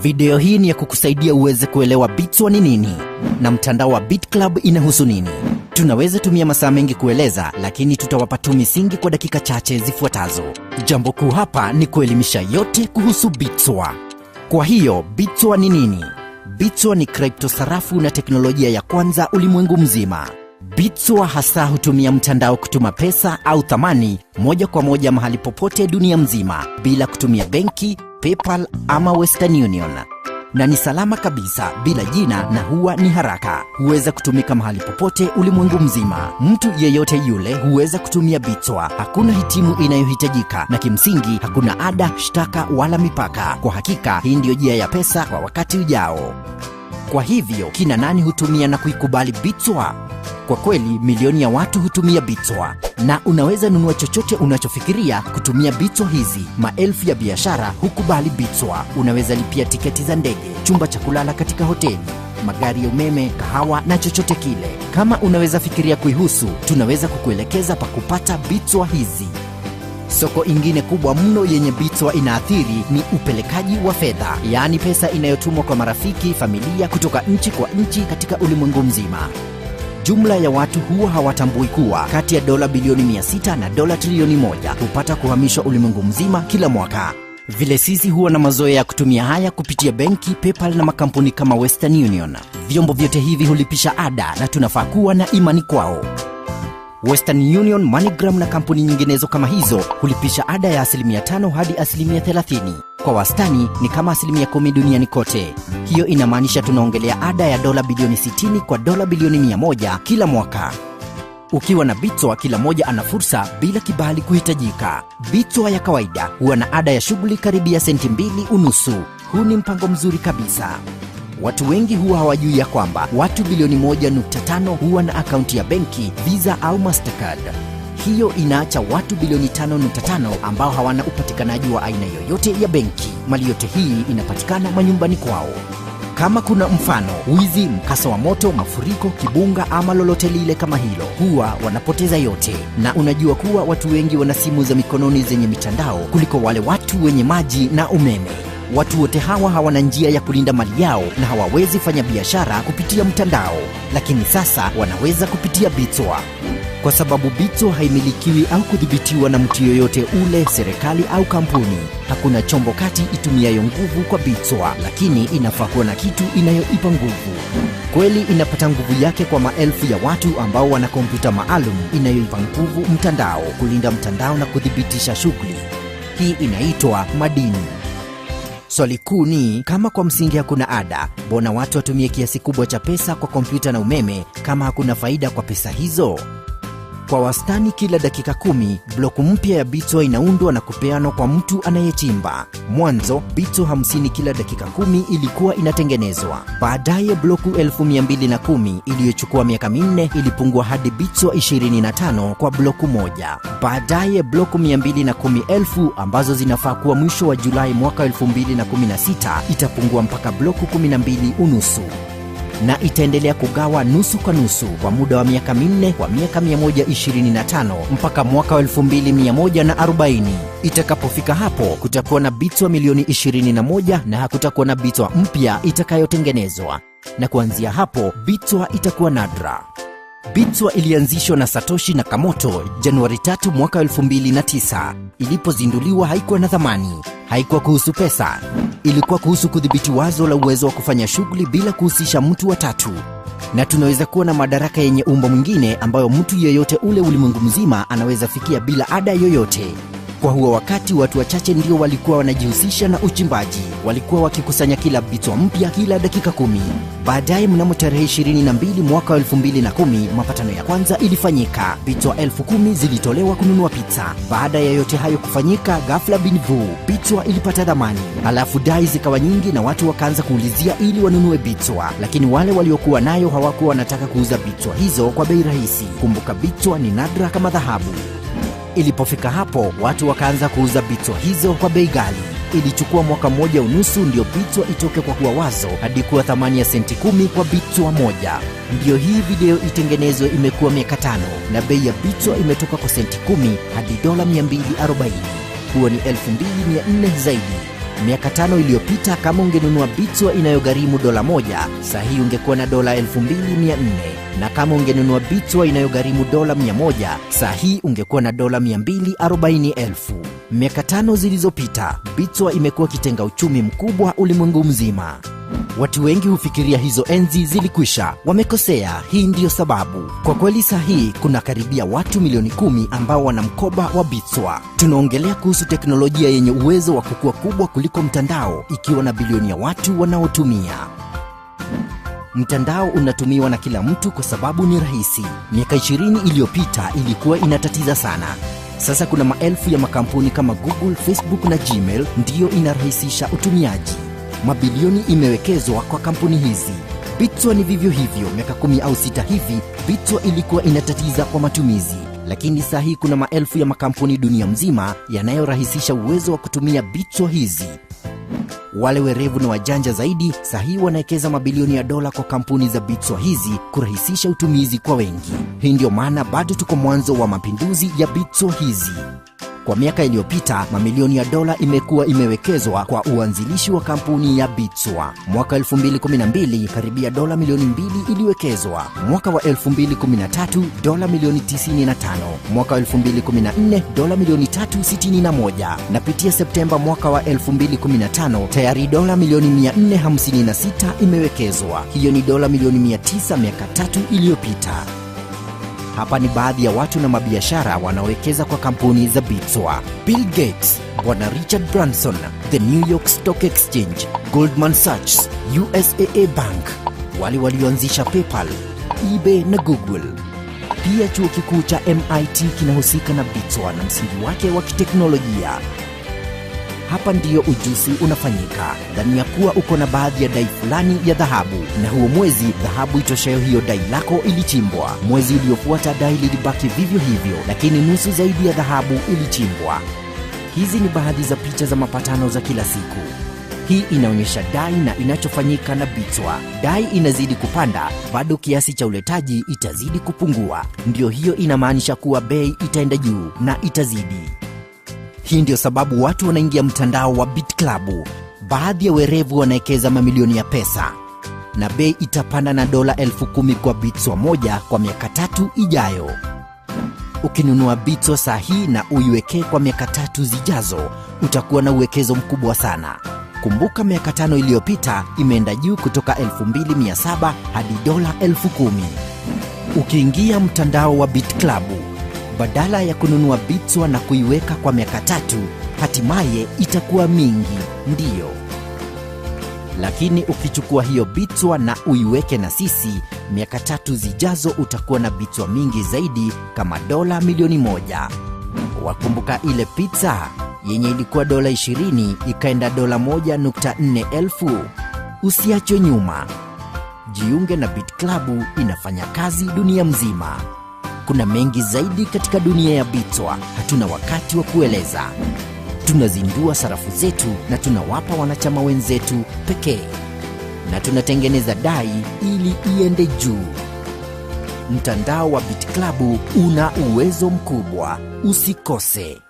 Video hii ni ya kukusaidia uweze kuelewa Bitswa ni nini na mtandao wa BitClub inahusu nini. Tunaweza tumia masaa mengi kueleza, lakini tutawapa tu misingi kwa dakika chache zifuatazo. Jambo kuu hapa ni kuelimisha yote kuhusu Bitswa. Kwa hiyo, Bitswa ni nini? Bitswa ni crypto sarafu na teknolojia ya kwanza ulimwengu mzima. Bitswa hasa hutumia mtandao kutuma pesa au thamani moja kwa moja mahali popote dunia mzima bila kutumia benki, PayPal ama Western Union. Na ni salama kabisa, bila jina, na huwa ni haraka. Huweza kutumika mahali popote ulimwengu mzima. Mtu yeyote yule huweza kutumia Bitswa. Hakuna hitimu inayohitajika, na kimsingi hakuna ada, shtaka wala mipaka. Kwa hakika hii ndio njia ya pesa kwa wakati ujao. Kwa hivyo, kina nani hutumia na kuikubali Bitswa? Kwa kweli, milioni ya watu hutumia Bitswa, na unaweza nunua chochote unachofikiria kutumia Bitswa hizi. Maelfu ya biashara hukubali Bitswa. Unaweza lipia tiketi za ndege, chumba cha kulala katika hoteli, magari ya umeme, kahawa na chochote kile. Kama unaweza fikiria kuihusu, tunaweza kukuelekeza pa kupata Bitswa hizi. Soko ingine kubwa mno yenye Bitswa inaathiri ni upelekaji wa fedha, yaani pesa inayotumwa kwa marafiki, familia kutoka nchi kwa nchi katika ulimwengu mzima. Jumla ya watu huwa hawatambui kuwa kati ya dola bilioni 600 na dola trilioni 1 hupata kuhamishwa ulimwengu mzima kila mwaka. Vile sisi huwa na mazoea ya kutumia haya kupitia benki, PayPal na makampuni kama Western Union. Vyombo vyote hivi hulipisha ada na tunafaa kuwa na imani kwao. Western Union, MoneyGram na kampuni nyinginezo kama hizo hulipisha ada ya 5% hadi 30%. Kwa wastani ni kama 10% duniani kote. Hiyo inamaanisha tunaongelea ada ya dola bilioni 60 kwa dola bilioni 100 kila mwaka. Ukiwa na Bitswa, kila moja ana fursa bila kibali kuhitajika. Bitswa ya kawaida huwa na ada ya shughuli karibia senti 2.5. Huu ni mpango mzuri kabisa. Watu wengi huwa hawajui ya kwamba watu bilioni 1.5 huwa na akaunti ya benki, Visa au Mastercard. Hiyo inaacha watu bilioni 5.5 ambao hawana upatikanaji wa aina yoyote ya benki. Mali yote hii inapatikana manyumbani kwao. Kama kuna mfano, wizi, mkasa wa moto, mafuriko, kibunga ama lolote lile kama hilo, huwa wanapoteza yote. Na unajua kuwa watu wengi wana simu za mikononi zenye mitandao kuliko wale watu wenye maji na umeme. Watu wote hawa hawana njia ya kulinda mali yao na hawawezi fanya biashara kupitia mtandao. Lakini sasa wanaweza kupitia Bitswa. Kwa sababu Bitswa haimilikiwi au kudhibitiwa na mtu yoyote ule, serikali au kampuni. Hakuna chombo kati itumiayo nguvu kwa Bitswa, lakini inafaa kuwa na kitu inayoipa nguvu. Kweli inapata nguvu yake kwa maelfu ya watu ambao wana kompyuta maalum inayoipa nguvu mtandao, kulinda mtandao na kudhibitisha shughuli. Hii inaitwa madini. Swali kuu ni, kama kwa msingi hakuna ada, mbona watu watumie kiasi kubwa cha pesa kwa kompyuta na umeme kama hakuna faida kwa pesa hizo? Kwa wastani kila dakika 10, bloku mpya ya Bitswa inaundwa na kupeanwa kwa mtu anayechimba. Mwanzo, Bitswa 50 kila dakika 10 ilikuwa inatengenezwa. Baadaye bloku 1210 iliyochukua miaka 4 ilipungua hadi Bitswa 25 kwa bloku moja. Baadaye bloku 210,000 ambazo zinafaa kuwa mwisho wa Julai mwaka 2016 itapungua mpaka bloku 12.5. Na itaendelea kugawa nusu kwa nusu kwa muda wa miaka 4 kwa miaka 125 mpaka mwaka 2140. Itakapofika hapo, kutakuwa na Bitswa milioni 21 na hakutakuwa na Bitswa mpya itakayotengenezwa. Na kuanzia hapo, Bitswa itakuwa nadra. Bitswa ilianzishwa na Satoshi Nakamoto Januari 3 mwaka 2009. Ilipozinduliwa haikuwa na thamani, haikuwa kuhusu pesa. Ilikuwa kuhusu kudhibiti wazo la uwezo wa kufanya shughuli bila kuhusisha mtu wa tatu. Na tunaweza kuwa na madaraka yenye umbo mwingine ambayo mtu yeyote ule ulimwengu mzima anaweza fikia bila ada yoyote. Kwa huo wakati watu wachache ndio walikuwa wanajihusisha na uchimbaji. Walikuwa wakikusanya kila Bitswa mpya kila dakika 10. Baadaye mnamo tarehe 22 mwaka 2010 mapatano ya kwanza ilifanyika. Bitswa 10,000 zilitolewa kununua pizza. Baada ya yote hayo kufanyika, ghafla bin vu, Bitswa ilipata dhamani. Halafu dai zikawa nyingi na watu wakaanza kuulizia ili wanunue Bitswa. Lakini wale waliokuwa nayo hawakuwa wanataka kuuza Bitswa hizo kwa bei rahisi. Kumbuka Bitswa ni nadra kama dhahabu. Ilipofika hapo, watu wakaanza kuuza Bitswa hizo kwa bei ghali. Ilichukua mwaka 1.5 ndio Bitswa itoke kwa kuwa wazo hadi kuwa thamani ya senti 10 kwa Bitswa moja. Ndio hii video itengenezwe imekuwa miaka 5 na bei ya Bitswa imetoka kwa senti 10 hadi dola 240. Huo ni 2400 zaidi. Miaka 5 iliyopita kama ungenunua Bitswa inayogharimu $1, saa hii ungekuwa na $2,400, na kama ungenunua Bitswa inayogharimu $100, saa hii ungekuwa na $240,000. Miaka 5 zilizopita, Bitswa imekuwa kitenga uchumi mkubwa ulimwengu mzima. Watu wengi hufikiria hizo enzi zilikwisha. Wamekosea, hii ndiyo sababu. Kwa kweli saa hii kuna karibia watu milioni 10 ambao wana mkoba wa Bitswa. Tunaongelea kuhusu teknolojia yenye uwezo wa kukua kubwa kuliko mtandao, ikiwa na bilioni ya watu wanaotumia. Mtandao unatumiwa na kila mtu kwa sababu ni rahisi. Miaka 20 iliyopita ilikuwa inatatiza sana. Sasa kuna maelfu ya makampuni kama Google, Facebook na Gmail ndiyo inarahisisha utumiaji. Mabilioni imewekezwa kwa kampuni hizi. Bitswa ni vivyo hivyo. Miaka 10 au 6 hivi, Bitswa ilikuwa inatatiza kwa matumizi. Lakini saa hii kuna maelfu ya makampuni dunia mzima yanayorahisisha uwezo wa kutumia Bitswa hizi. Wale werevu na wajanja zaidi saa hii wanaekeza mabilioni ya dola kwa kampuni za Bitswa hizi kurahisisha utumizi kwa wengi. Hii ndio maana bado tuko mwanzo wa mapinduzi ya Bitswa hizi. Kwa miaka iliyopita, mamilioni ya dola imekuwa imewekezwa kwa uanzilishi wa kampuni ya Bitswa. Mwaka 2012, karibia dola milioni 2 iliwekezwa. Mwaka wa 2013, dola milioni 95. Mwaka wa 2014, dola milioni 361. Na pitia Septemba mwaka wa 2015, tayari dola milioni 456 imewekezwa. Hiyo ni dola milioni 900 miaka 3 iliyopita. Hapa ni baadhi ya watu na mabiashara wanaowekeza kwa kampuni za Bitswa. Bill Gates, Bwana Richard Branson, The New York Stock Exchange, Goldman Sachs, USAA Bank, wale walioanzisha PayPal, eBay na Google. Pia chuo kikuu cha MIT kinahusika na Bitswa na msingi wake wa kiteknolojia. Hapa ndiyo ujuzi unafanyika. Dhani ya kuwa uko na baadhi ya dai fulani ya dhahabu, na huo mwezi dhahabu itoshayo hiyo dai lako ilichimbwa. Mwezi uliofuata dai lilibaki vivyo hivyo, lakini nusu zaidi ya dhahabu ilichimbwa. Hizi ni baadhi za picha za mapatano za kila siku. Hii inaonyesha dai na inachofanyika na Bitswa. Dai inazidi kupanda, bado kiasi cha uletaji itazidi kupungua. Ndio hiyo inamaanisha kuwa bei itaenda juu na itazidi. Hii ndio sababu watu wanaingia mtandao wa BitClub. Baadhi ya werevu wanaekeza mamilioni ya pesa, na bei itapanda na dola 10,000 kwa Bitswa moja kwa miaka 3 ijayo. Ukinunua Bitswa saa hii na uiwekee kwa miaka 3 zijazo, utakuwa na uwekezo mkubwa sana. Kumbuka miaka 5 iliyopita imeenda juu kutoka 2,700 hadi dola 10,000. Ukiingia mtandao wa BitClub, badala ya kununua Bitswa na kuiweka kwa miaka 3, hatimaye itakuwa mingi, ndiyo. Lakini ukichukua hiyo Bitswa na uiweke na sisi, miaka 3 zijazo utakuwa na Bitswa mingi zaidi, kama dola milioni 1. Wakumbuka ile pizza yenye ilikuwa dola 20 ikaenda dola 1.4 elfu? Usiachwe nyuma. Jiunge na BitClub, inafanya kazi dunia mzima. Kuna mengi zaidi katika dunia ya Bitswa, hatuna wakati wa kueleza. Tunazindua sarafu zetu na tunawapa wanachama wenzetu pekee. Na tunatengeneza dai ili iende juu. Mtandao wa BitClub una uwezo mkubwa, usikose.